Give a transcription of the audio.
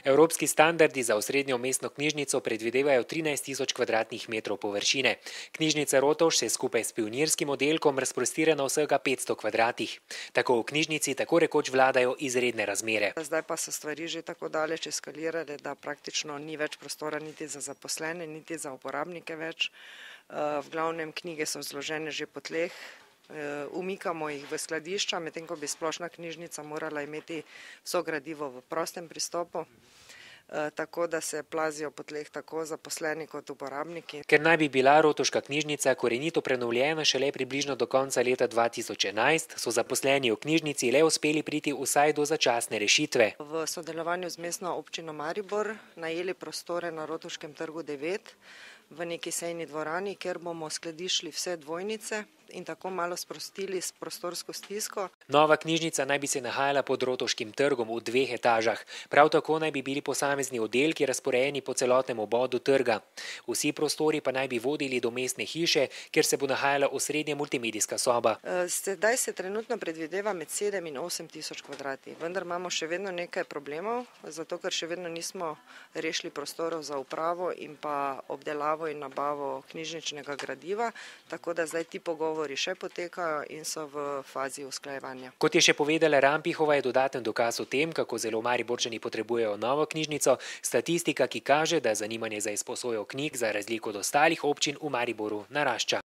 Evropski standardi za osrednjo mestno knjižnico predvidevajo 13.000 kvadratnih metrov površine. Knjižnica Rotovž se skupaj s pionirskim oddelkom razprostira na vsega 500 kvadratih. Tako v knjižnici tako rekoč vladajo izredne razmere. Zdaj pa so stvari že tako daleč eskalirale, da praktično ni več prostora niti za zaposlene, niti za uporabnike več. V glavnem knjige so zložene že po tleh. Umikamo jih v skladišča, medtem ko bi splošna knjižnica morala imeti vso gradivo v prostem pristopu, tako da se plazijo po tleh tako zaposleni kot uporabniki. Ker naj bi bila rotovška knjižnica korenito prenovljena šele približno do konca leta 2011, so zaposleni v knjižnici le uspeli priti vsaj do začasne rešitve. V sodelovanju z mestno občino Maribor najeli prostore na Rotovškem trgu 9 v neki sejni dvorani, kjer bomo skladiščili vse dvojnice in tako malo sprostili s prostorsko stisko. Nova knjižnica naj bi se nahajala pod Rotovškim trgom v 2 etažah. Prav tako naj bi bili posamezni oddelki razporejeni po celotnem obodu trga. Vsi prostori pa naj bi vodili do mestne hiše, kjer se bo nahajala osrednja multimedijska soba. Sedaj se trenutno predvideva med 7 in 8 tisoč kvadrati, vendar imamo še vedno nekaj problemov, zato ker še vedno nismo rešili prostorov za upravo in pa obdelavo in nabavo knjižničnega gradiva, tako da zdaj ti pogovori še potekajo in so v fazi usklajevanja. Kot je še povedala Rampihova, je dodaten dokaz o tem, kako zelo Mariborčani potrebujejo novo knjižnico, statistika, ki kaže, da zanimanje za izposojo knjig za razliko od ostalih občin v Mariboru narašča.